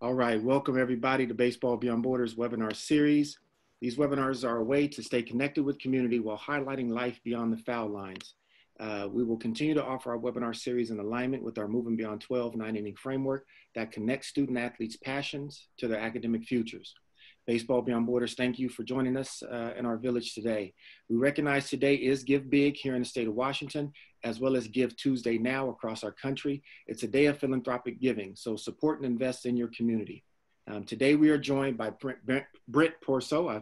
All right, welcome everybody to Baseball Beyond Borders webinar series. These webinars are a way to stay connected with community while highlighting life beyond the foul lines. We will continue to offer our webinar series in alignment with our Moving Beyond 12 9-inning framework that connects student athletes' passions to their academic futures. Baseball Beyond Borders, thank you for joining us in our village today. We recognize today is Give Big here in the state of Washington, as well as Give Tuesday now across our country. It's a day of philanthropic giving, so support and invest in your community. Today we are joined by Brent Pourciau,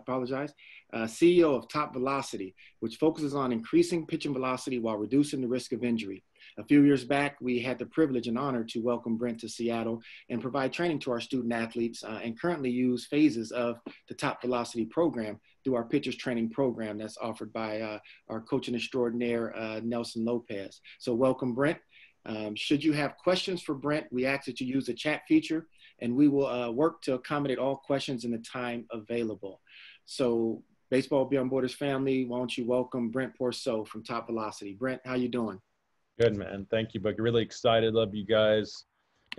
CEO of TopVelocity, which focuses on increasing pitching velocity while reducing the risk of injury. A few years back, we had the privilege and honor to welcome Brent to Seattle and provide training to our student athletes and currently use phases of the TopVelocity program through our pitchers training program that's offered by our coaching extraordinaire, Nelson Lopez. So welcome, Brent. Should you have questions for Brent, we ask that you use the chat feature and we will work to accommodate all questions in the time available. So Baseball Beyond Borders family, why don't you welcome Brent Pourciau from TopVelocity. Brent, how you doing? Good, man. Thank you, Bucky. Really excited. Love you guys.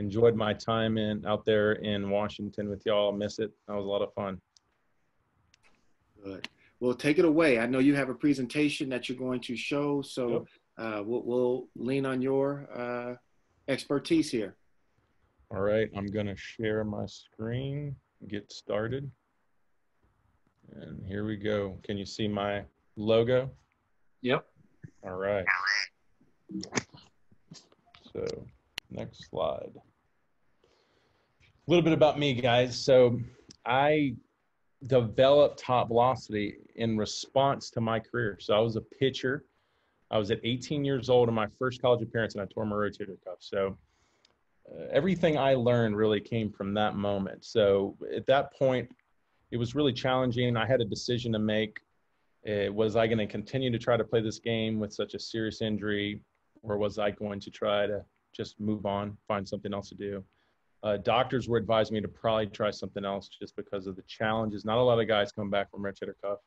Enjoyed my time out there in Washington with y'all. Miss it. That was a lot of fun. Good. Well, take it away. I know you have a presentation that you're going to show, so yep. We'll lean on your expertise here. All right. I'm going to share my screen, get started. And here we go. Can you see my logo? Yep. All right. So next slide. A little bit about me, guys. So I developed TopVelocity in response to my career. So I was a pitcher. I was at 18 years old in my first college appearance and I tore my rotator cuff. So everything I learned really came from that moment. So at that point, it was really challenging. I had a decision to make. Was I going to continue to try to play this game with such a serious injury, or was I going to try to just move on, find something else to do? Doctors were advising me to probably try something else just because of the challenges. Not a lot of guys come back from rotator cuff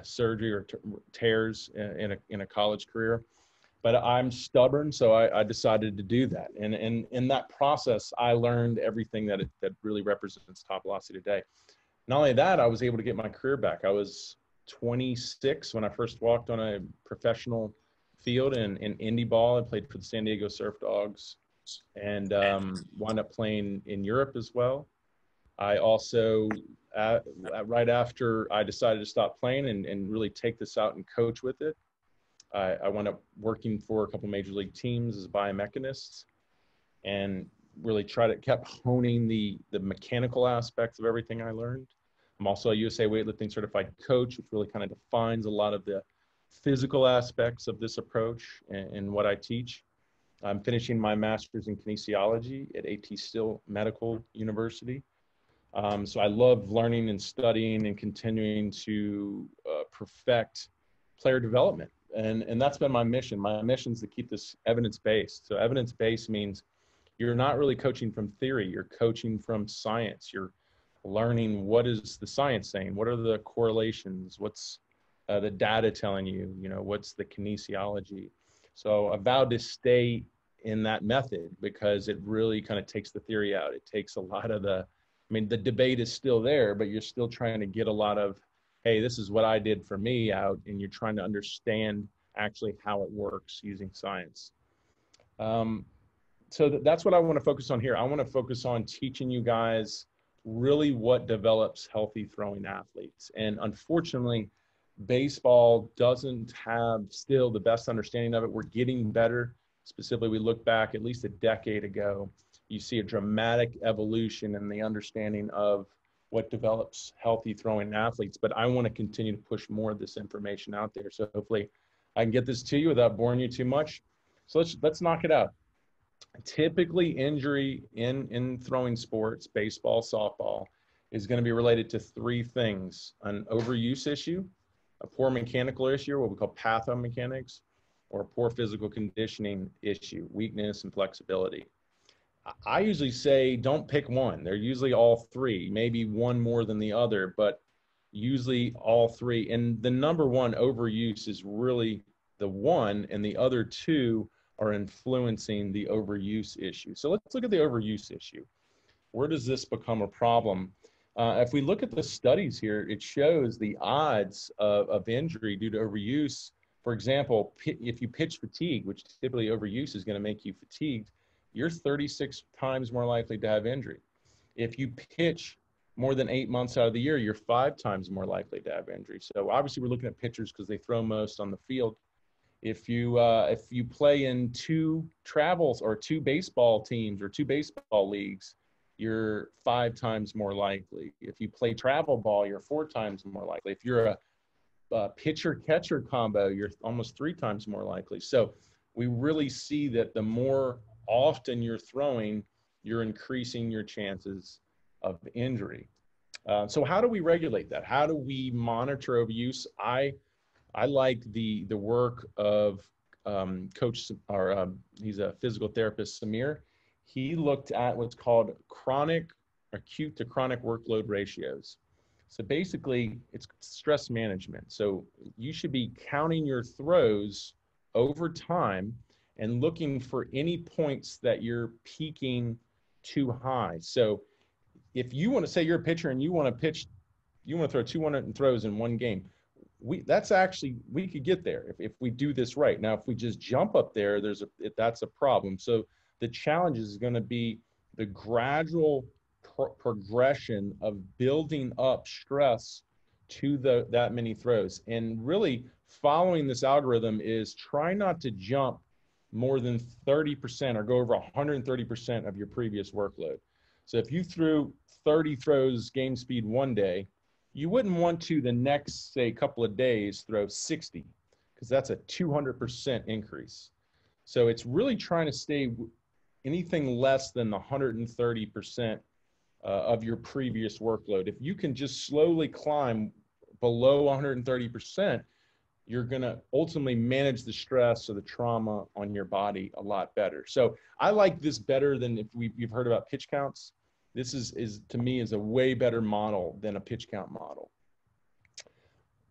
surgery or tears in a college career. But I'm stubborn, so I decided to do that. And in that process, I learned everything that really represents TopVelocity today. Not only that, I was able to get my career back. I was 26 when I first walked on a professional field in indie ball. I played for the San Diego Surf Dogs and wound up playing in Europe as well. I also, right after I decided to stop playing and really take this out and coach with it, I wound up working for a couple major league teams as a biomechanist and really kept honing the mechanical aspects of everything I learned. I'm also a USA weightlifting certified coach, which really kind of defines a lot of the physical aspects of this approach and what I teach. I'm finishing my master's in kinesiology at A.T. Still Medical University. So I love learning and studying and continuing to perfect player development. And that's been my mission. My mission is to keep this evidence-based. So evidence-based means you're not really coaching from theory. You're coaching from science. You're learning what is the science saying? What are the correlations? What's the data telling you? You know, what's the kinesiology? So I vowed to stay in that method because it really kind of takes the theory out. It takes a lot of the debate is still there, but you're still trying to get a lot of, hey, this is what I did for me out, and you're trying to understand actually how it works using science. So that's what I want to focus on here. I want to focus on teaching you guys really what develops healthy throwing athletes. And unfortunately, baseball doesn't have still the best understanding of it. We're getting better. Specifically, we look back at least a decade ago, you see a dramatic evolution in the understanding of what develops healthy throwing athletes. But I want to continue to push more of this information out there. So hopefully I can get this to you without boring you too much. So let's knock it out. Typically, injury in throwing sports, baseball, softball, is going to be related to three things: an overuse issue, a poor mechanical issue, what we call pathomechanics, or a poor physical conditioning issue, weakness and flexibility. I usually say don't pick one. They're usually all three, maybe one more than the other, but usually all three. And the number one, overuse, is really the one, and the other two are influencing the overuse issue. So let's look at the overuse issue. where does this become a problem? If we look at the studies here, it shows the odds of injury due to overuse. For example, if you pitch fatigue, which typically overuse is going to make you fatigued, you're 36 times more likely to have injury. If you pitch more than 8 months out of the year, you're 5 times more likely to have injury. So obviously we're looking at pitchers because they throw most on the field. If you play in 2 travels or 2 baseball teams or 2 baseball leagues, you're 5 times more likely. If you play travel ball, you're 4 times more likely. If you're a pitcher-catcher combo, you're almost 3 times more likely. So we really see that the more often you're throwing, you're increasing your chances of injury. So how do we regulate that? How do we monitor overuse? I like the work of coach, or he's a physical therapist, Samir. He looked at what's called acute to chronic workload ratios. So basically, it's stress management. So you should be counting your throws over time and looking for any points that you're peaking too high. So if you want to say you're a pitcher and you want to throw 200 throws in one game, we could get there if we do this right. Now, if we just jump up there, that's a problem. So the challenge is going to be the gradual progression of building up stress to that many throws. And really following this algorithm is try not to jump more than 30% or go over 130% of your previous workload. So if you threw 30 throws game speed one day, you wouldn't want to the next, say, couple of days throw 60, because that's a 200% increase. So it's really trying to stay anything less than the 130% of your previous workload. If you can just slowly climb below 130%, you're going to ultimately manage the stress or the trauma on your body a lot better. So I like this better than if you've heard about pitch counts. This is to me is a way better model than a pitch count model.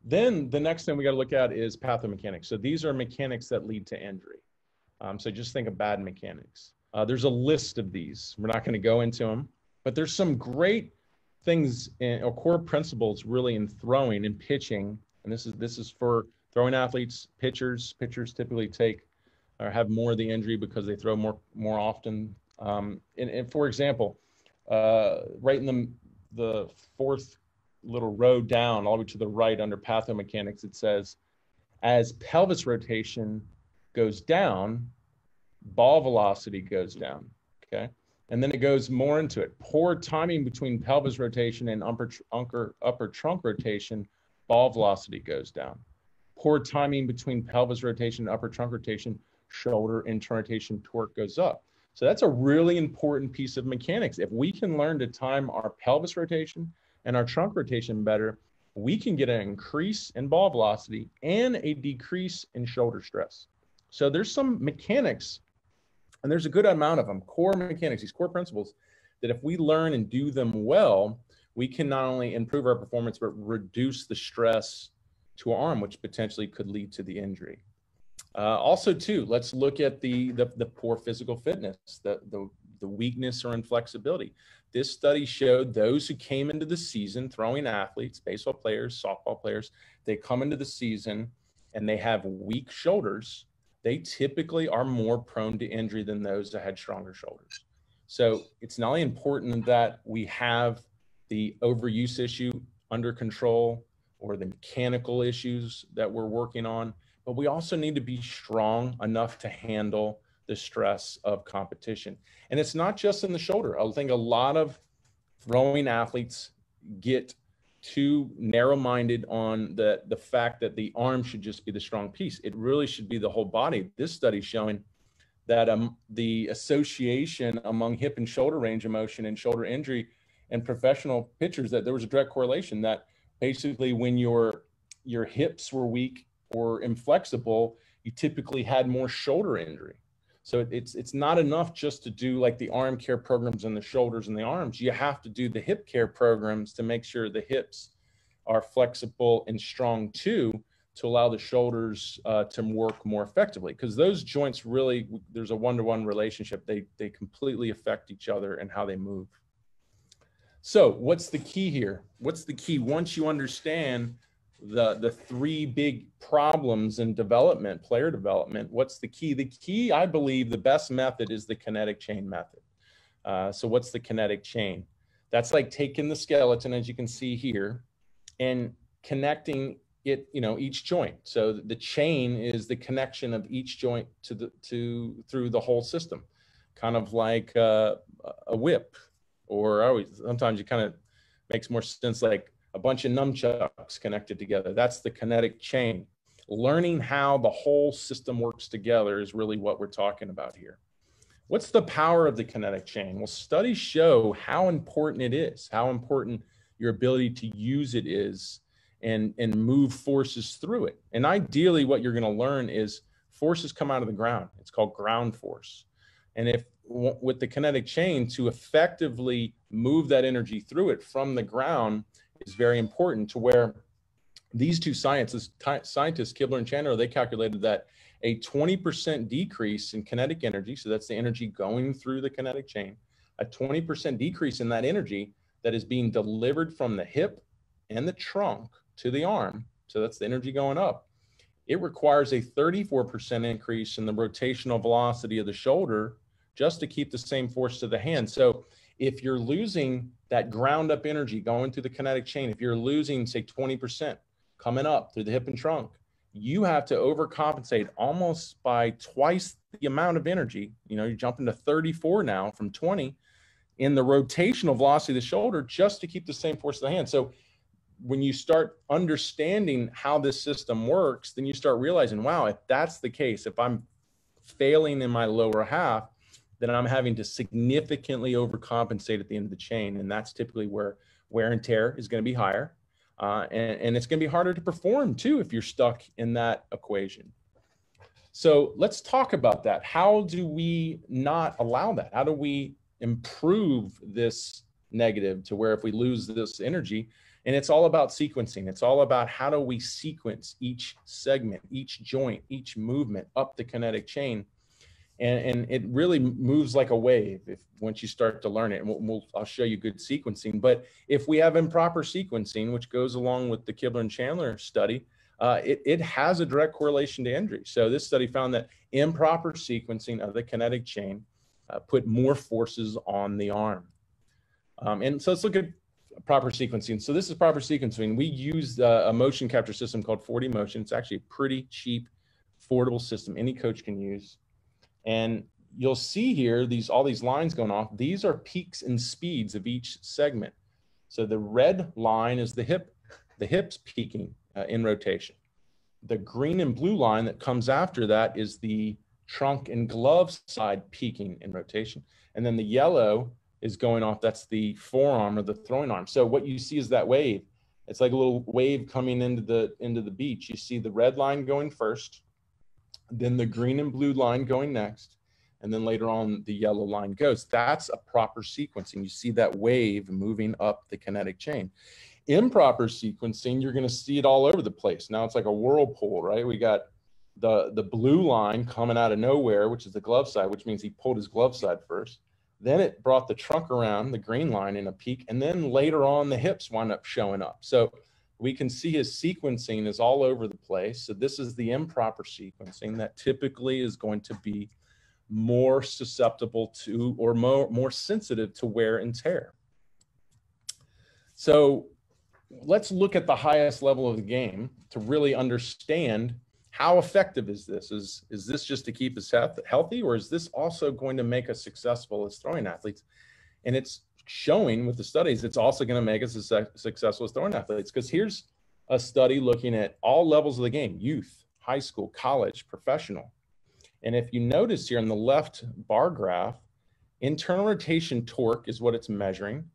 Then the next thing we got to look at is pathomechanics. So these are mechanics that lead to injury. So just think of bad mechanics. There's a list of these. We're not going to go into them, but there's some great things or core principles really in throwing and pitching. And this is for throwing athletes, pitchers. Pitchers typically take or have more of the injury because they throw more often. And for example, right in the 4th little row down, all the way to the right under pathomechanics, it says, as pelvis rotation goes down, ball velocity goes down, okay? And then it goes more into it. Poor timing between pelvis rotation and upper trunk rotation, ball velocity goes down. Poor timing between pelvis rotation and upper trunk rotation, shoulder and turn rotation torque goes up. So that's a really important piece of mechanics. If we can learn to time our pelvis rotation and our trunk rotation better, we can get an increase in ball velocity and a decrease in shoulder stress. So there's some mechanics, and there's a good amount of them, core mechanics, these core principles, that if we learn and do them well, we can not only improve our performance, but reduce the stress to our arm, which potentially could lead to the injury. Also, too, let's look at the poor physical fitness, the weakness or inflexibility. This study showed those who came into the season, throwing athletes, baseball players, softball players, they come into the season and they have weak shoulders, they typically are more prone to injury than those that had stronger shoulders. So it's not only important that we have the overuse issue under control or the mechanical issues that we're working on, but we also need to be strong enough to handle the stress of competition. And it's not just in the shoulder. I think a lot of throwing athletes get too narrow-minded on the fact that the arm should just be the strong piece. It really should be the whole body. This study is showing that the association among hip and shoulder range of motion and shoulder injury and professional pitchers, that there was a direct correlation that basically when your hips were weak or inflexible, you typically had more shoulder injury. So it's not enough just to do like the arm care programs and the shoulders and the arms. You have to do the hip care programs to make sure the hips are flexible and strong too, to allow the shoulders to work more effectively. Because those joints really, there's a one-to-one relationship. They completely affect each other and how they move. So what's the key here? What's the key? Once you understand the three big problems in development, player development, what's the key? The key, I believe, the best method is the kinetic chain method. So what's the kinetic chain? That's like taking the skeleton, as you can see here, and connecting it, each joint. So the chain is the connection of each joint through the whole system, kind of like a whip, or sometimes it kind of makes more sense like a bunch of nunchucks connected together. That's the kinetic chain. Learning how the whole system works together is really what we're talking about here. What's the power of the kinetic chain? Well, studies show how important it is, how important your ability to use it is, and move forces through it. And ideally, what you're going to learn is forces come out of the ground. It's called ground force. And if with the kinetic chain, to effectively move that energy through it from the ground is very important, to where these two scientists, Kibler and Chandler, they calculated that a 20% decrease in kinetic energy, so that's the energy going through the kinetic chain, a 20% decrease in that energy that is being delivered from the hip and the trunk to the arm, so that's the energy going up, it requires a 34% increase in the rotational velocity of the shoulder just to keep the same force to the hand. So if you're losing that ground up energy going through the kinetic chain, if you're losing, say, 20% coming up through the hip and trunk, you have to overcompensate almost by twice the amount of energy. You're jumping to 34 now from 20 in the rotational velocity of the shoulder just to keep the same force of the hand. So when you start understanding how this system works, then you start realizing, wow, if that's the case, if I'm failing in my lower half, then I'm having to significantly overcompensate at the end of the chain. And that's typically where wear and tear is going to be higher. And it's going to be harder to perform too if you're stuck in that equation. So let's talk about that. How do we not allow that? How do we improve this negative to where if we lose this energy? And it's all about sequencing. It's all about how do we sequence each segment, each joint, each movement up the kinetic chain. And it really moves like a wave once you start to learn it. And I'll show you good sequencing. But if we have improper sequencing, which goes along with the Kibler and Chandler study, it has a direct correlation to injury. So this study found that improper sequencing of the kinetic chain put more forces on the arm. And so let's look at proper sequencing. So this is proper sequencing. We use a motion capture system called 4D Motion. It's actually a pretty cheap, affordable system any coach can use. And you'll see here, all these lines going off. These are peaks and speeds of each segment. So the red line is the hips peaking in rotation. The green and blue line that comes after that is the trunk and glove side peaking in rotation. And then the yellow is going off. That's the forearm or the throwing arm. So what you see is that wave. It's like a little wave coming into the beach. You see the red line going first, then the green and blue line going next, and then later on the yellow line goes. That's a proper sequencing. You see that wave moving up the kinetic chain. Improper sequencing, you're going to see it all over the place. Now it's like a whirlpool, right? We got the blue line coming out of nowhere, which is the glove side, which means he pulled his glove side first. Then it brought the trunk around, the green line in a peak, and then later on the hips wind up showing up. So we can see his sequencing is all over the place. So this is the improper sequencing that typically is going to be more susceptible to or more sensitive to wear and tear. So let's look at the highest level of the game to really understand how effective is this? Is this just to keep us healthy, or is this also going to make us successful as throwing athletes? And it's showing with the studies, it's also going to make us successful as throwing athletes, because here's a study looking at all levels of the game: youth, high school, college, professional. And if you notice here on the left bar graph, internal rotation torque is what it's measuring.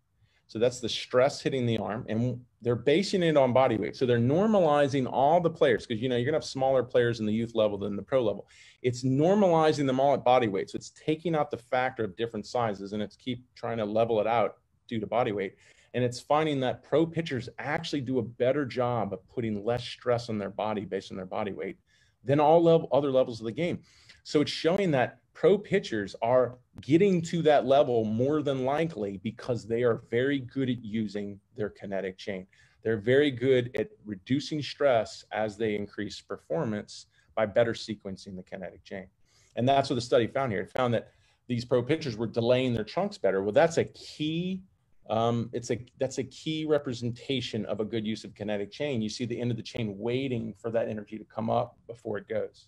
So that's the stress hitting the arm, and they're basing it on body weight. So they're normalizing all the players, because you're gonna have smaller players in the youth level than the pro level. It's normalizing them all at body weight. So it's taking out the factor of different sizes, and it's keep trying to level it out due to body weight. And it's finding that pro pitchers actually do a better job of putting less stress on their body based on their body weight than all other levels of the game. So it's showing that pro pitchers are getting to that level more than likely because they are very good at using their kinetic chain. They're very good at reducing stress as they increase performance by better sequencing the kinetic chain. And that's what the study found here. It found that these pro pitchers were delaying their chunks better. Well, that's a key, that's a key representation of a good use of kinetic chain. You see the end of the chain waiting for that energy to come up before it goes.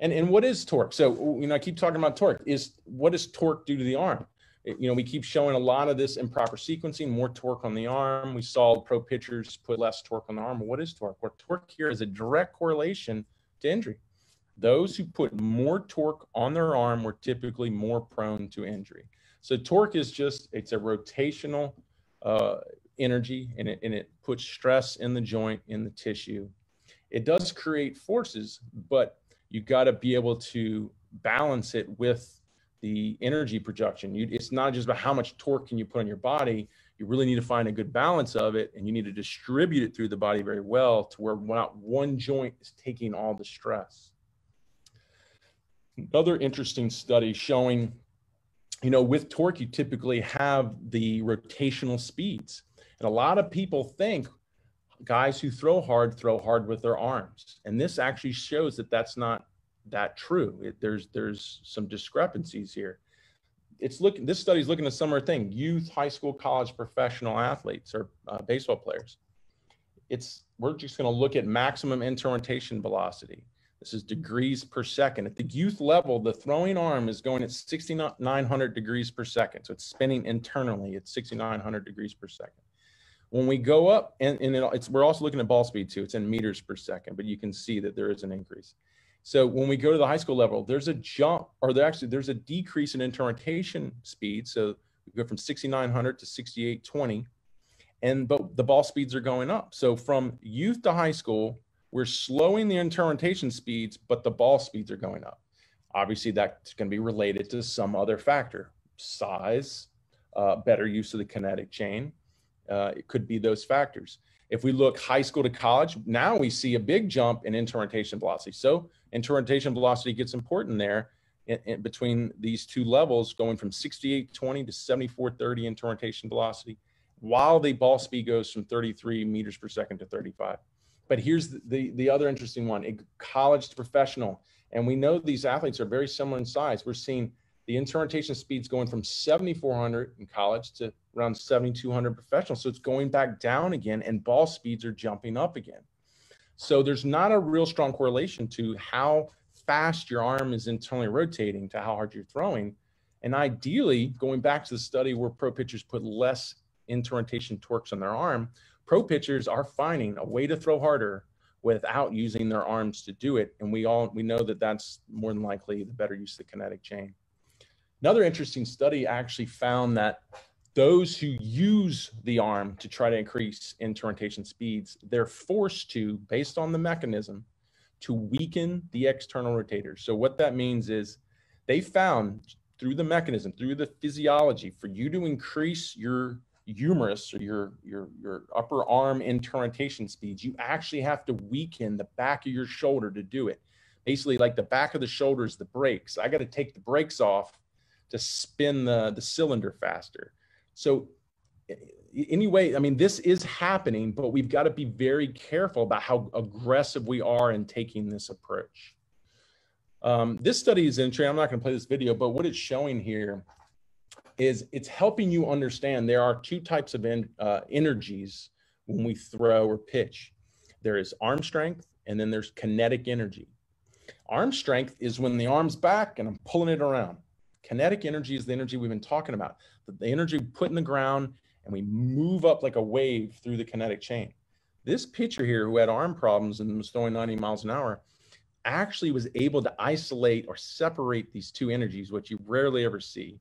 And what is torque? So, you know, I keep talking about torque. What does torque do to the arm? You know, we keep showing a lot of this improper sequencing, more torque on the arm. We saw pro pitchers put less torque on the arm. What is torque? Well, torque here is a direct correlation to injury. Those who put more torque on their arm were typically more prone to injury. So torque is just, it's a rotational energy, and it puts stress in the joint, in the tissue. It does create forces, but you got to be able to balance it with the energy production. It's not just about how much torque can you put on your body. You really need to find a good balance of it, and you need to distribute it through the body very well to where not one joint is taking all the stress. Another interesting study showing, you know, with torque, you typically have the rotational speeds. And a lot of people think guys who throw hard with their arms. And this actually shows that that's not that true. There's some discrepancies here. This study is looking at a similar thing: youth, high school, college, professional athletes or baseball players. We're just going to look at maximum inter-rotation velocity. This is degrees per second. At the youth level, the throwing arm is going at 6,900 degrees per second. So it's spinning internally at 6,900 degrees per second. When we go up, we're also looking at ball speed too. It's in meters per second, but you can see that there is an increase. So when we go to the high school level, there's a jump, or there's a decrease in inter-rotation speed. So we go from 6,900 to 6,820, but the ball speeds are going up. So from youth to high school, we're slowing the inter-rotation speeds, but the ball speeds are going up. Obviously, that's going to be related to some other factor: size, better use of the kinetic chain. It could be those factors. If we look high school to college, now we see a big jump in inter-rotation velocity. So inter-rotation velocity gets important there in between these two levels, going from 6,820 to 7,430 inter-rotation velocity, while the ball speed goes from 33 meters per second to 35. But here's the other interesting one: college to professional. And we know these athletes are very similar in size. We're seeing the inter-rotation speeds going from 7,400 in college to around 7,200 professional. So it's going back down again, and ball speeds are jumping up again. So there's not a real strong correlation to how fast your arm is internally rotating to how hard you're throwing. And ideally, going back to the study where pro pitchers put less inter-rotation torques on their arm, pro pitchers are finding a way to throw harder without using their arms to do it. And we know that that's more than likely the better use of the kinetic chain. Another interesting study actually found that those who use the arm to try to increase inter-rotation speeds, they're forced to, based on the mechanism, to weaken the external rotators. So what that means is they found through the mechanism, through the physiology, for you to increase your humerus or your upper arm inter-rotation speeds, you actually have to weaken the back of your shoulder to do it. Basically, like the back of the shoulder is the brakes. I got to take the brakes off to spin the cylinder faster. So anyway, I mean, this is happening, but we've got to be very careful about how aggressive we are in taking this approach. This study is interesting. I'm not going to play this video, but what it's showing here is it's helping you understand there are two types of energies when we throw or pitch. There is arm strength, and then there's kinetic energy. Arm strength is when the arm's back and I'm pulling it around. Kinetic energy is the energy we've been talking about, the energy we put in the ground and we move up like a wave through the kinetic chain. This pitcher here who had arm problems and was throwing 90 miles an hour actually was able to isolate or separate these two energies, which you rarely ever see.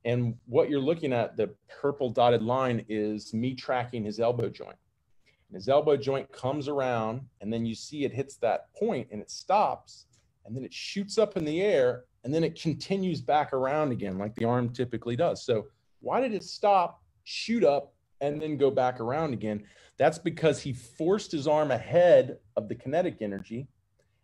And what you're looking at, the purple dotted line, is me tracking his elbow joint. And his elbow joint comes around, and then you see it hits that point and it stops, and then it shoots up in the air, and then it continues back around again like the arm typically does. So why did it stop, shoot up, and then go back around again? That's because he forced his arm ahead of the kinetic energy.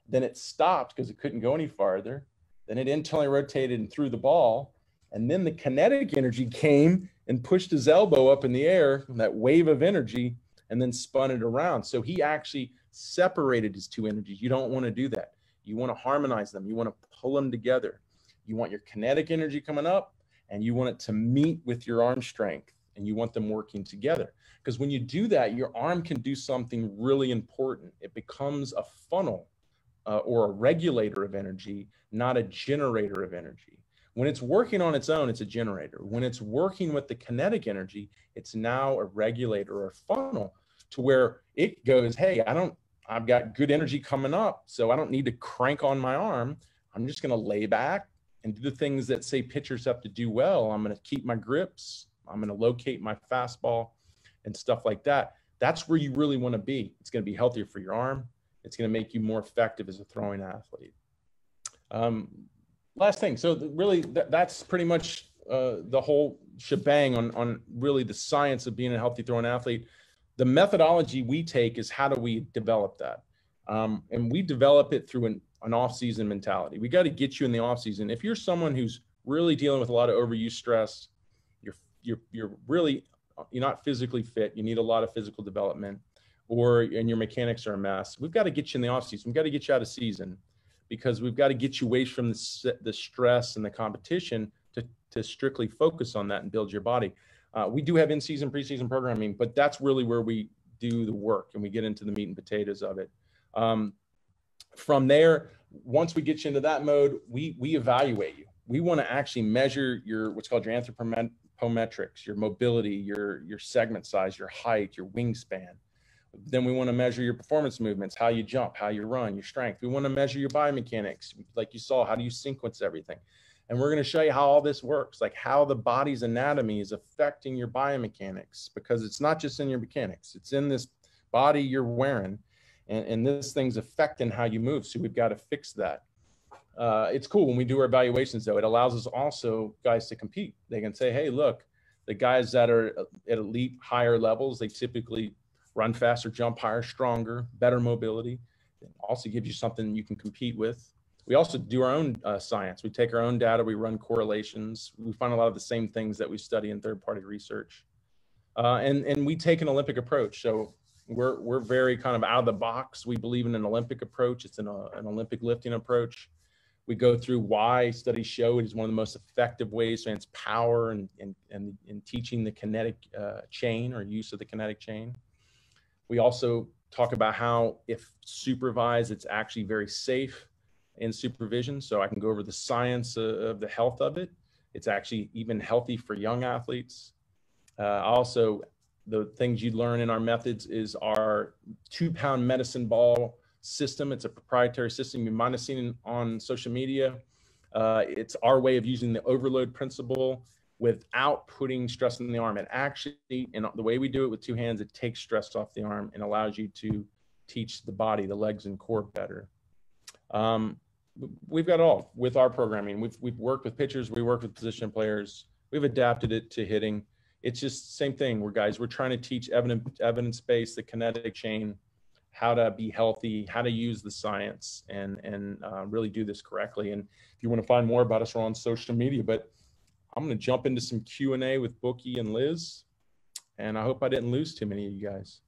Then it stopped because it couldn't go any farther. then it internally rotated and threw the ball. And then the kinetic energy came and pushed his elbow up in the air, that wave of energy, and then spun it around. So he actually separated his two energies. You don't want to do that. You want to harmonize them. You want to pull them together. You want your kinetic energy coming up, and you want it to meet with your arm strength, and you want them working together. Because when you do that, your arm can do something really important. It becomes a funnel or a regulator of energy, not a generator of energy. When it's working on its own, it's a generator. When it's working with the kinetic energy, it's now a regulator or a funnel to where it goes, hey, I've got good energy coming up, so I don't need to crank on my arm. I'm just going to lay back and do the things that, say, pitchers have to do well. I'm going to keep my grips. I'm going to locate my fastball and stuff like that. That's where you really want to be. It's going to be healthier for your arm. It's going to make you more effective as a throwing athlete. Last thing. So really, that's pretty much the whole shebang on really the science of being a healthy throwing athlete. The methodology we take is how do we develop that? And we develop it through an off-season mentality. We got to get you in the off-season. If you're someone who's really dealing with a lot of overuse stress, you're not physically fit, you need a lot of physical development, and your mechanics are a mess, we've got to get you in the off-season. We've got to get you out of season, because we've got to get you away from the stress and the competition to strictly focus on that and build your body. We do have in-season, preseason programming, but that's really where we do the work and we get into the meat and potatoes of it. From there, once we get you into that mode, we evaluate you. We want to actually measure what's called your anthropometrics, your mobility, your segment size, your height, your wingspan. Then we want to measure your performance movements, how you jump, how you run, your strength. We want to measure your biomechanics. Like you saw, how do you sequence everything? And we're going to show you how all this works, like how the body's anatomy is affecting your biomechanics, because it's not just in your mechanics. It's in this body you're wearing, and this thing's affecting how you move. So we've got to fix that. It's cool when we do our evaluations, though. It allows us also, guys, to compete. They can say, hey, look, the guys that are at elite higher levels, they typically run faster, jump higher, stronger, better mobility. It also gives you something you can compete with. We also do our own science. We take our own data, we run correlations. We find a lot of the same things that we study in third-party research. And we take an Olympic approach. So we're very kind of out of the box. We believe in an Olympic approach. It's an Olympic lifting approach. We go through why studies show it is one of the most effective ways to enhance power and teaching the kinetic chain, or use of the kinetic chain. We also talk about how, if supervised, it's actually very safe in supervision. So I can go over the science of the health of it. It's actually even healthy for young athletes. Also, the things you learn in our methods is our 2-pound medicine ball system. It's a proprietary system. You might have seen it on social media. It's our way of using the overload principle without putting stress on the arm. It actually, and the way we do it with 2 hands, it takes stress off the arm and allows you to teach the body, the legs and core better. We've got it all with our programming. We've worked with pitchers, we work with position players, we've adapted it to hitting. It's just the same thing. We're trying to teach evidence-based, the kinetic chain, how to be healthy, how to use the science, and really do this correctly. And if you want to find more about us, we're on social media. But I'm going to jump into some Q&A with Bookie and Liz, and I hope I didn't lose too many of you guys.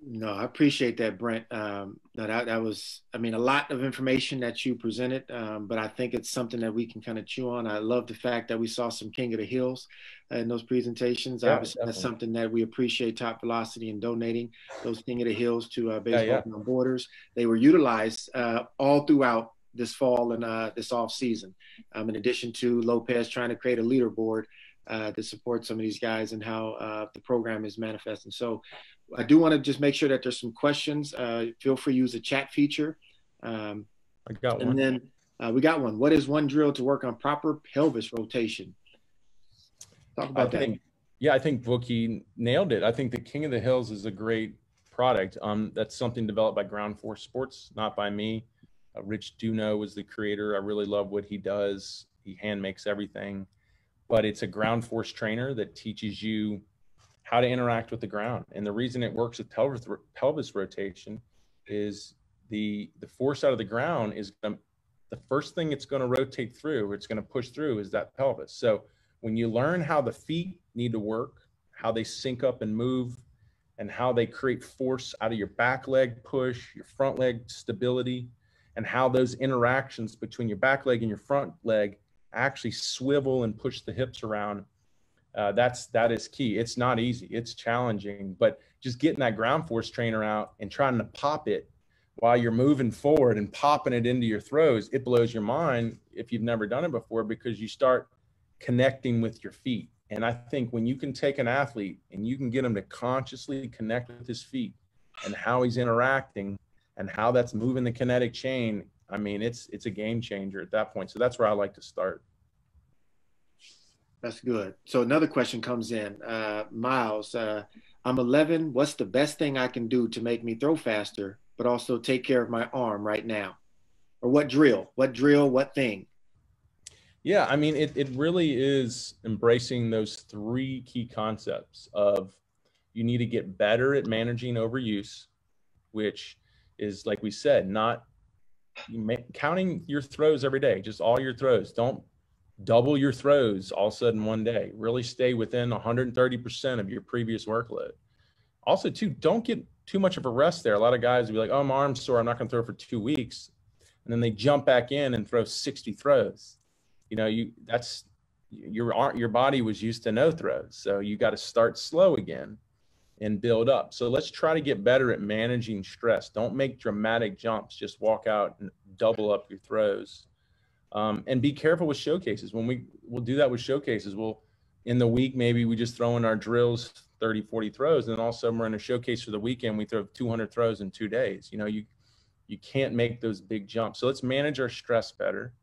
No, I appreciate that, Brent. That was, I mean, a lot of information that you presented, but I think it's something that we can kind of chew on. I love the fact that we saw some King of the Hills in those presentations. Yeah, obviously, definitely. that's something that we appreciate TopVelocity and donating those King of the Hills to Baseball Beyond Borders. They were utilized all throughout this fall and this off season. In addition to Lopez trying to create a leaderboard to support some of these guys and how the program is manifesting. So I do want to just make sure that there's some questions. Feel free to use the chat feature. I got one. And then we got one. What is one drill to work on proper pelvis rotation? Talk about that. I think Bookie nailed it. I think the King of the Hills is a great product. That's something developed by Ground Force Sports, not by me. Rich Duno was the creator. I really love what he does. He hand makes everything, but it's a ground force trainer that teaches you how to interact with the ground. And the reason it works with pelvis rotation is the force out of the ground is going to the first thing it's going to rotate through, or it's going to push through, is that pelvis. So when you learn how the feet need to work, how they sync up and move, and how they create force out of your back leg push, your front leg stability, and how those interactions between your back leg and your front leg actually swivel and push the hips around, that is key. It's not easy, it's challenging, but just getting that ground force trainer out and trying to pop it while you're moving forward and popping it into your throws, it blows your mind if you've never done it before, because you start connecting with your feet. And I think when you can take an athlete and you can get him to consciously connect with his feet and how he's interacting and how that's moving the kinetic chain, I mean, it's a game changer at that point. So that's where I like to start. That's good. So another question comes in. Miles, I'm 11. What's the best thing I can do to make me throw faster, but also take care of my arm right now? Or what drill, what thing? Yeah, I mean, it really is embracing those three key concepts of, you need to get better at managing overuse, which is, like we said, not counting your throws every day, just all your throws. Don't double your throws all of a sudden one day. Really stay within 130% of your previous workload. Also, too, don't get too much of a rest there. A lot of guys will be like, oh, my arm's sore, I'm not going to throw for 2 weeks. And then they jump back in and throw 60 throws. You know, that's your body was used to no throws. So you got to start slow again and build up. So let's try to get better at managing stress. Don't make dramatic jumps. Just walk out and double up your throws. And be careful with showcases. When we'll do that with showcases, in the week, maybe we just throw in our drills 30, 40 throws, and then all of a sudden we're in a showcase for the weekend, we throw 200 throws in 2 days. You know, you can't make those big jumps. So let's manage our stress better.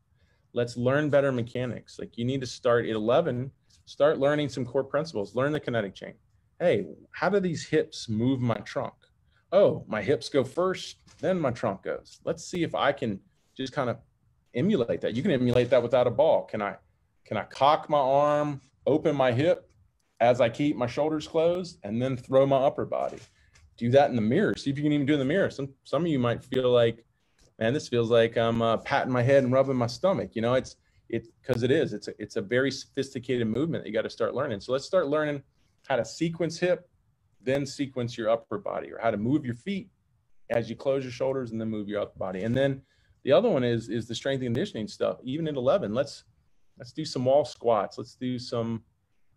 Let's learn better mechanics. Like, you need to start at 11, start learning some core principles, learn the kinetic chain. Hey, how do these hips move my trunk? Oh, my hips go first, then my trunk goes. Let's see if I can just kind of emulate that. You can emulate that without a ball. Can I cock my arm, open my hip as I keep my shoulders closed, and then throw my upper body? Do that in the mirror. See if you can even do it in the mirror. Some of you might feel like, man, this feels like I'm patting my head and rubbing my stomach. You know, it's because it's a very sophisticated movement that you got to start learning. So let's start learning how to sequence hip, then sequence your upper body, or how to move your feet as you close your shoulders and then move your upper body. And then the other one is the strength and conditioning stuff. Even at 11, let's do some wall squats. Let's do some,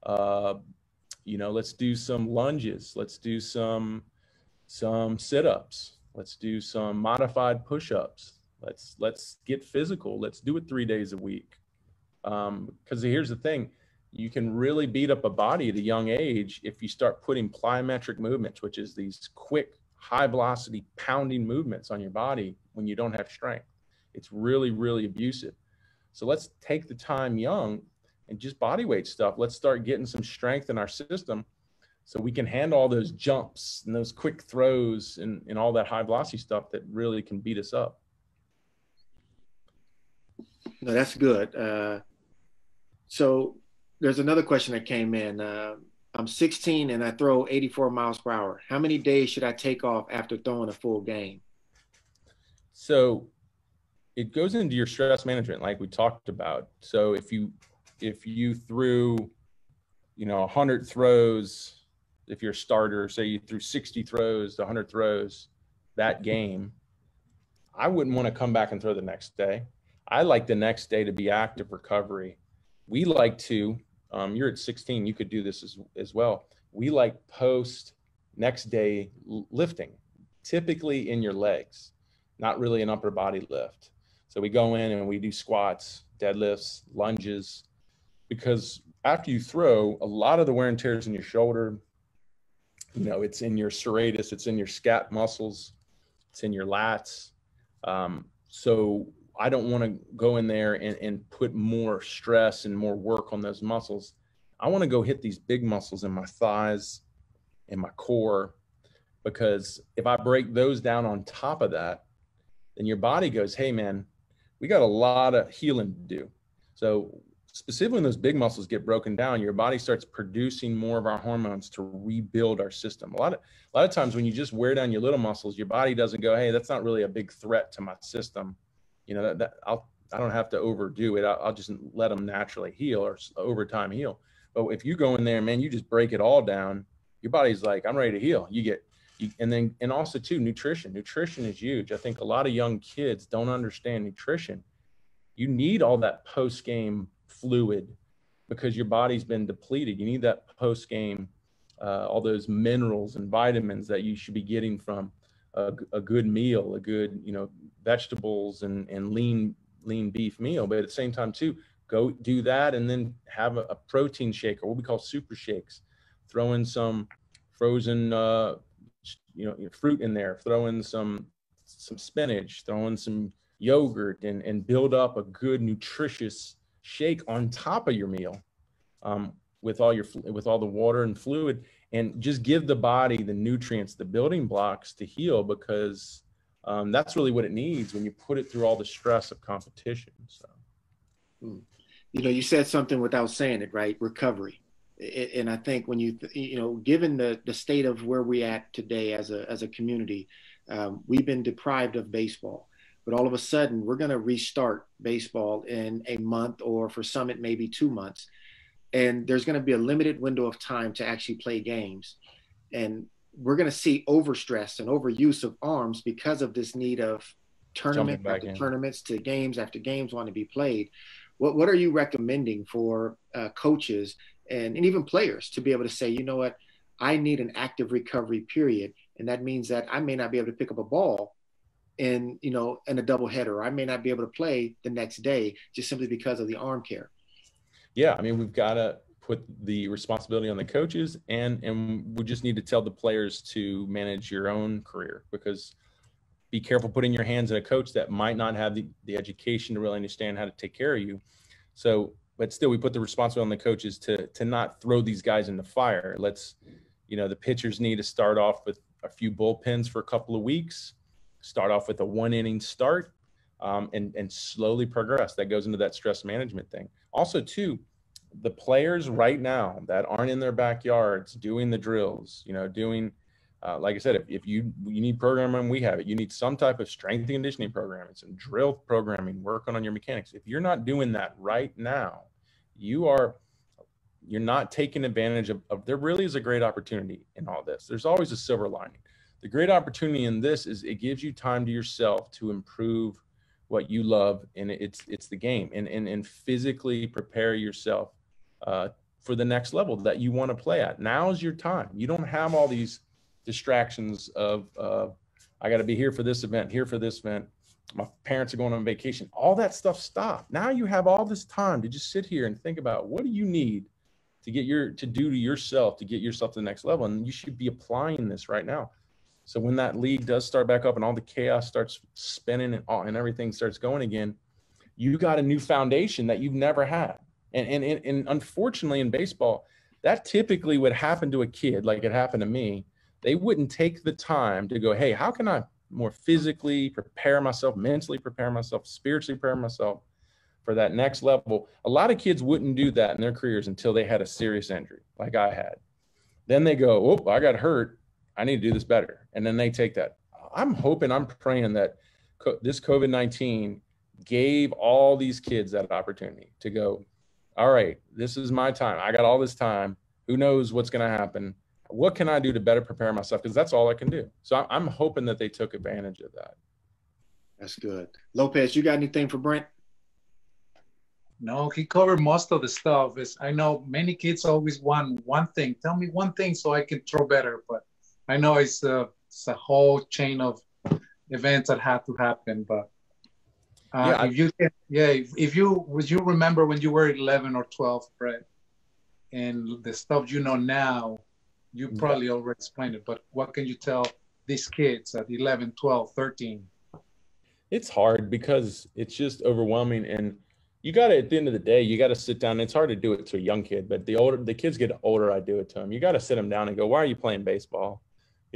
let's do some lunges. Let's do some sit-ups. Let's do some modified push-ups. Let's get physical. Let's do it 3 days a week. Because here's the thing, you can really beat up a body at a young age if you start putting plyometric movements, which is these quick, high velocity pounding movements on your body when you don't have strength. It's really, really abusive. So let's take the time young and just body weight stuff. Let's start getting some strength in our system so we can handle all those jumps and those quick throws and all that high velocity stuff that really can beat us up. No, that's good. So there's another question that came in. I'm 16 and I throw 84 miles per hour. How many days should I take off after throwing a full game? So it goes into your stress management, like we talked about. So if you threw, 100 throws, if you're a starter, say you threw 60 throws to 100 throws that game, I wouldn't want to come back and throw the next day. I like the next day to be active recovery. We like to, you're at 16, you could do this as well. We like post next day lifting, typically in your legs, not really an upper body lift. So we go in and we do squats, deadlifts, lunges, because after you throw, a lot of the wear and tear is in your shoulder. It's in your serratus, it's in your scap muscles, it's in your lats. So I don't want to go in there and put more stress and more work on those muscles. I want to go hit these big muscles in my thighs and my core, because if I break those down on top of that, then your body goes, hey man, we got a lot of healing to do. So specifically when those big muscles get broken down, your body starts producing more of our hormones to rebuild our system. A lot of times when you just wear down your little muscles, your body doesn't go, hey, that's not really a big threat to my system. I don't have to overdo it. I'll just let them naturally heal or over time heal. But if you go in there, man, you just break it all down. Your body's like, I'm ready to heal. And also too, nutrition. Nutrition is huge. I think a lot of young kids don't understand nutrition. You need all that post-game fluid because your body's been depleted. You need that post-game, all those minerals and vitamins that you should be getting from a good meal, a good, vegetables and lean beef meal. But at the same time too, go do that and then have a protein shake, or what we call super shakes. Throw in some frozen, fruit in there. Throw in some spinach. Throw in some yogurt, and build up a good nutritious shake on top of your meal, with all the water and fluid, and just give the body the nutrients, the building blocks to heal, because that's really what it needs when you put it through all the stress of competition. So, you said something without saying it, right? Recovery. And I think when given the state of where we're at today as a community, we've been deprived of baseball. But all of a sudden, we're going to restart baseball in a month, or for some, it may be 2 months. And there's going to be a limited window of time to actually play games. And we're going to see overstress and overuse of arms because of this need of tournament after tournaments to games after games wanting to be played. What are you recommending for coaches and even players to be able to say, you know what, I need an active recovery period. And that means that I may not be able to pick up a ball in a doubleheader. I may not be able to play the next day just simply because of the arm care. Yeah, I mean, we've got to put the responsibility on the coaches, and we just need to tell the players to manage your own career, because be careful putting your hands in a coach that might not have the education to really understand how to take care of you. So, but still, we put the responsibility on the coaches to not throw these guys in the fire. The pitchers need to start off with a few bullpens for a couple of weeks, start off with a 1-inning start, and slowly progress. That goes into that stress management thing. Also, too, the players right now that aren't in their backyards doing the drills, like I said, if you need programming, we have it. You need some type of strength and conditioning programming, some drill programming, working on your mechanics. If you're not doing that right now, you're not taking advantage of there really is a great opportunity in all this. There's always a silver lining. The great opportunity in this is it gives you time to yourself to improve what you love, and it's the game, and physically prepare yourself for the next level that you want to play at. Now is your time. You don't have all these distractions of I got to be here for this event, my parents are going on vacation, all that stuff. Stop. Now you have all this time to just sit here and think about what do you need to do to yourself to get yourself to the next level, and you should be applying this right now. So when that league does start back up and all the chaos starts spinning and everything starts going again, you got a new foundation that you've never had. And unfortunately in baseball, that typically would happen to a kid like it happened to me. They wouldn't take the time to go, hey, how can I more physically prepare myself, mentally prepare myself, spiritually prepare myself for that next level? A lot of kids wouldn't do that in their careers until they had a serious injury like I had. Then they go, oh, I got hurt. I need to do this better. And then they take that. I'm praying that this COVID-19 gave all these kids that opportunity to go, all right, this is my time. I got all this time. Who knows what's going to happen? What can I do to better prepare myself? Because that's all I can do. So I'm hoping that they took advantage of that. That's good. Lopez, you got anything for Brent? No, he covered most of the stuff. I know many kids always want one thing. Tell me one thing so I can throw better. But I know it's a whole chain of events that have to happen. But if you remember when you were 11 or 12, Brett, and the stuff you know now, you probably already explained it. But what can you tell these kids at 11, 12, 13? It's hard because it's just overwhelming, and you got to, at the end of the day, you got to sit down. It's hard to do it to a young kid, but the kids get older, I do it to them. You got to sit them down and go, why are you playing baseball?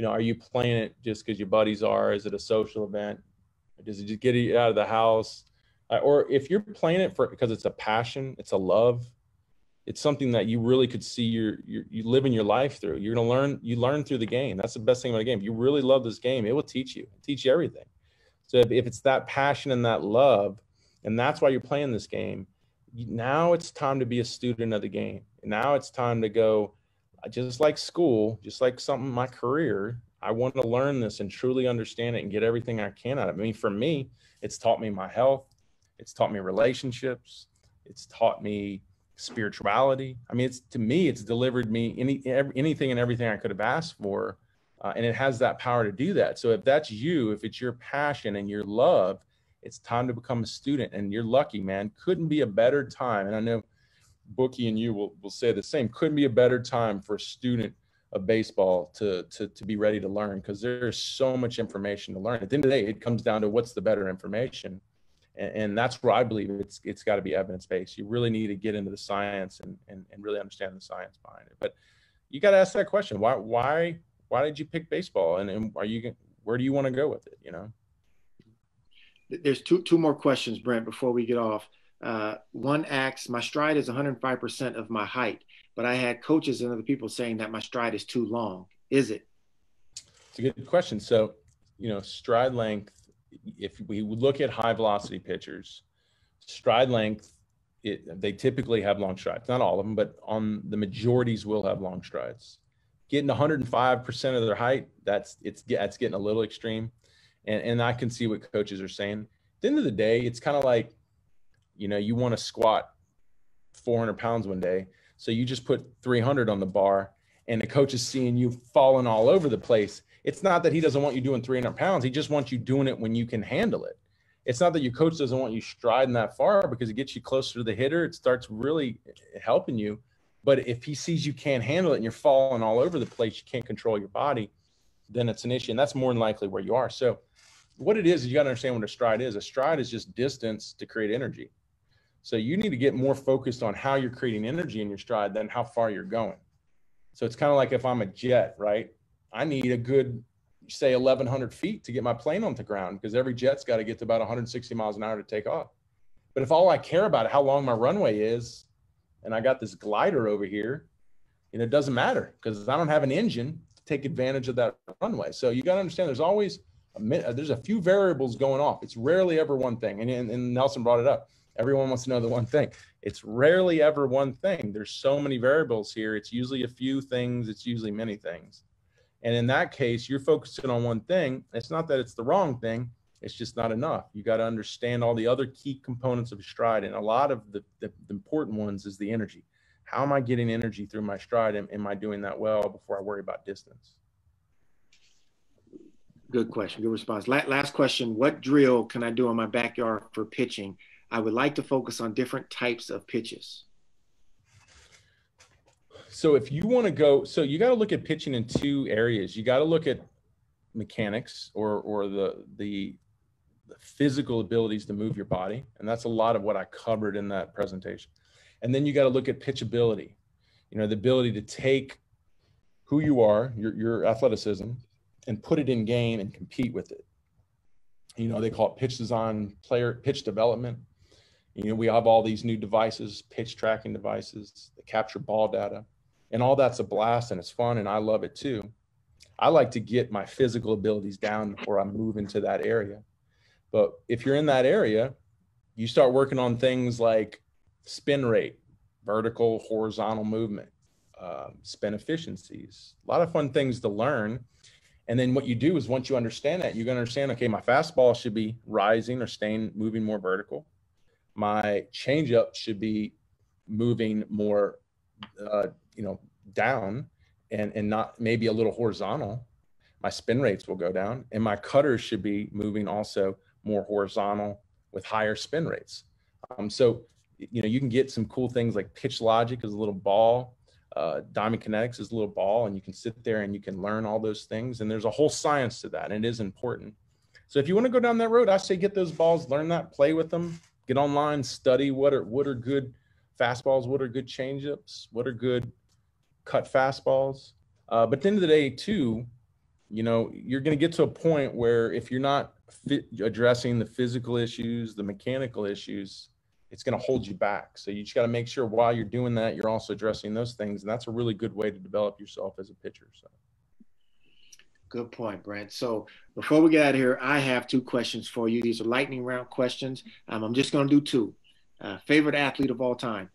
Are you playing it just because your buddies are? Is it a social event? Does it just get you out of the house? Or if you're playing it because it's a passion, it's a love, it's something that you really could see you living your life through. You're going to learn. You learn through the game. That's the best thing about a game. If you really love this game, it will teach you everything. So if it's that passion and that love, And that's why you're playing this game. Now it's time to be a student of the game. Now it's time to go, just like school, just like something, my career, I want to learn this and truly understand it and get everything I can out of it. I mean, for me, it's taught me my health. It's taught me relationships. It's taught me spirituality. I mean, to me, it's delivered me anything and everything I could have asked for. And it has that power to do that. So if that's you, if it's your passion and your love, it's time to become a student. And you're lucky, man. Couldn't be a better time. And I know Bookie and you will say the same. Couldn't be a better time for a student of baseball to be ready to learn, because there's so much information to learn. At the end of the day, it comes down to what's the better information. And that's where I believe it's got to be evidence-based. You really need to get into the science and really understand the science behind it. But you got to ask that question. Why did you pick baseball? And where do you want to go with it? You know? There's two more questions, Brent, before we get off. One asks, my stride is 105% of my height, but I had coaches and other people saying that my stride is too long. Is it? It's a good question. So, stride length, if we look at high velocity pitchers, stride length, they typically have long strides. Not all of them, but on the majorities will have long strides. Getting 105% of their height, that's getting a little extreme. And I can see what coaches are saying. At the end of the day, it's kind of like, you want to squat 400 pounds one day. So you just put 300 on the bar and the coach is seeing you falling all over the place. It's not that he doesn't want you doing 300 pounds. He just wants you doing it when you can handle it. It's not that your coach doesn't want you striding that far, because it gets you closer to the hitter. It starts really helping you. But if he sees you can't handle it and you're falling all over the place, you can't control your body, then it's an issue. And that's more than likely where you are. So what it is you got to understand what a stride is. A stride is just distance to create energy. So you need to get more focused on how you're creating energy in your stride than how far you're going. So it's kind of like if I'm a jet, right? I need a good, say, 1,100 feet to get my plane on the ground, because every jet's got to get to about 160 miles an hour to take off. But if all I care about is how long my runway is, and I got this glider over here, it doesn't matter, because I don't have an engine to take advantage of that runway. So you got to understand there's a few variables going off. It's rarely ever one thing. And Nelson brought it up. Everyone wants to know the one thing. It's rarely ever one thing. There's so many variables here. It's usually a few things. It's usually many things. And in that case, you're focusing on one thing. It's not that it's the wrong thing. It's just not enough. You got to understand all the other key components of a stride. And a lot of the important ones is the energy. How am I getting energy through my stride? And am I doing that well before I worry about distance? Good question. Good response. Last question. What drill can I do in my backyard for pitching? I would like to focus on different types of pitches. So if you want to go, so you got to look at pitching in two areas. You got to look at mechanics or the physical abilities to move your body. And that's a lot of what I covered in that presentation. And then you got to look at pitchability, the ability to take who you are, your athleticism, and put it in game and compete with it. They call it pitch design, pitch development. We have all these new devices, pitch tracking devices that capture ball data, and all that's a blast and it's fun. And I love it too. I like to get my physical abilities down before I move into that area. But if you're in that area, you start working on things like spin rate, vertical, horizontal movement, spin efficiencies, a lot of fun things to learn. And then what you do is, once you understand that, you're going to understand, okay, my fastball should be rising or moving more vertical. My changeup should be moving more, down and not maybe a little horizontal. My spin rates will go down, and my cutters should be moving also more horizontal with higher spin rates. So, you can get some cool things like pitch logic is a little ball. Diamond kinetics is a little ball, and you can sit there and you can learn all those things. And there's a whole science to that, and it is important. So if you want to go down that road, I say get those balls, learn that, play with them, get online, study what are good fastballs, what are good changeups, what are good cut fastballs. But at the end of the day, too, you're going to get to a point where if you're not addressing the physical issues, the mechanical issues, it's going to hold you back. So you just got to make sure while you're doing that, you're also addressing those things. And that's a really good way to develop yourself as a pitcher. So, Good point, Brent. So before we get out of here, I have two questions for you. These are lightning round questions. I'm just going to do two. Favorite athlete of all time?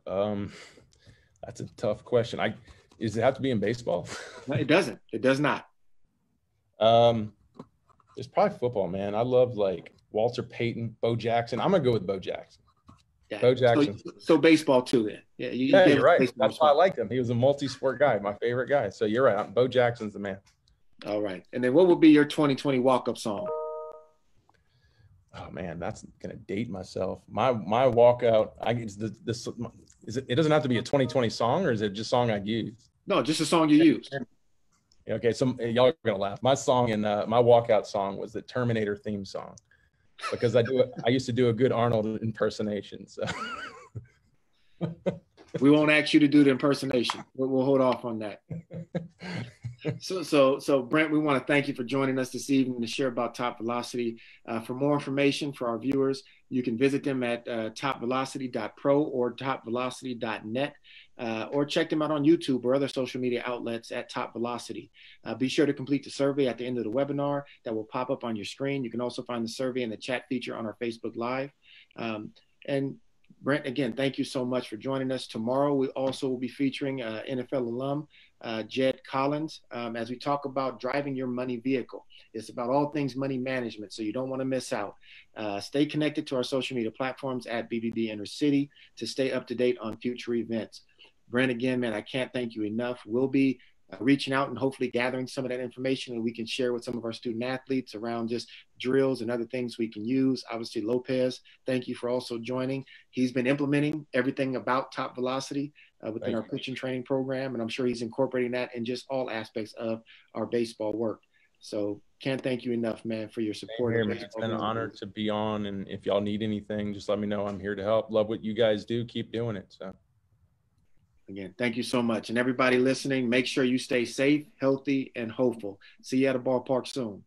That's a tough question. Does it have to be in baseball? No, it doesn't. It does not. It's probably football, man. I love like Walter Payton, Bo Jackson. I'm gonna go with Bo Jackson. Yeah. Bo Jackson. So baseball too, then. Yeah, you're right. That's why I liked him. He was a multi-sport guy, my favorite guy. So you're right. Bo Jackson's the man. All right. And then what would be your 2020 walk-up song? Oh man, that's gonna date myself. My walkout. It doesn't have to be a 2020 song, or is it just song I use? No, just a song you use. Okay, so y'all are gonna laugh. My song and my walkout song was the Terminator theme song, because I used to do a good Arnold impersonation. So we won't ask you to do the impersonation. We'll hold off on that. So Brent, we want to thank you for joining us this evening to share about TopVelocity. For more information for our viewers, you can visit them at topvelocity.pro or topvelocity.net, or check them out on YouTube or other social media outlets at TopVelocity. Be sure to complete the survey at the end of the webinar that will pop up on your screen. You can also find the survey in the chat feature on our Facebook Live. And Brent, again, thank you so much for joining us. Tomorrow, we also will be featuring NFL alum, Jed Collins, as we talk about driving your money vehicle. It's about all things money management, so you don't want to miss out. Stay connected to our social media platforms at BBB Inner City to stay up to date on future events. Brent, again, man, I can't thank you enough. We'll be reaching out and hopefully gathering some of that information that we can share with some of our student athletes around just drills and other things we can use. Obviously, Lopez, thank you for also joining. He's been implementing everything about TopVelocity within our pitching training program, and I'm sure he's incorporating that in just all aspects of our baseball work. So can't thank you enough, man, for your support. Here, man. It's been an honor to be on, and if y'all need anything, just let me know. I'm here to help. Love what you guys do. Keep doing it. So. Again, thank you so much. And everybody listening, make sure you stay safe, healthy, and hopeful. See you at a ballpark soon.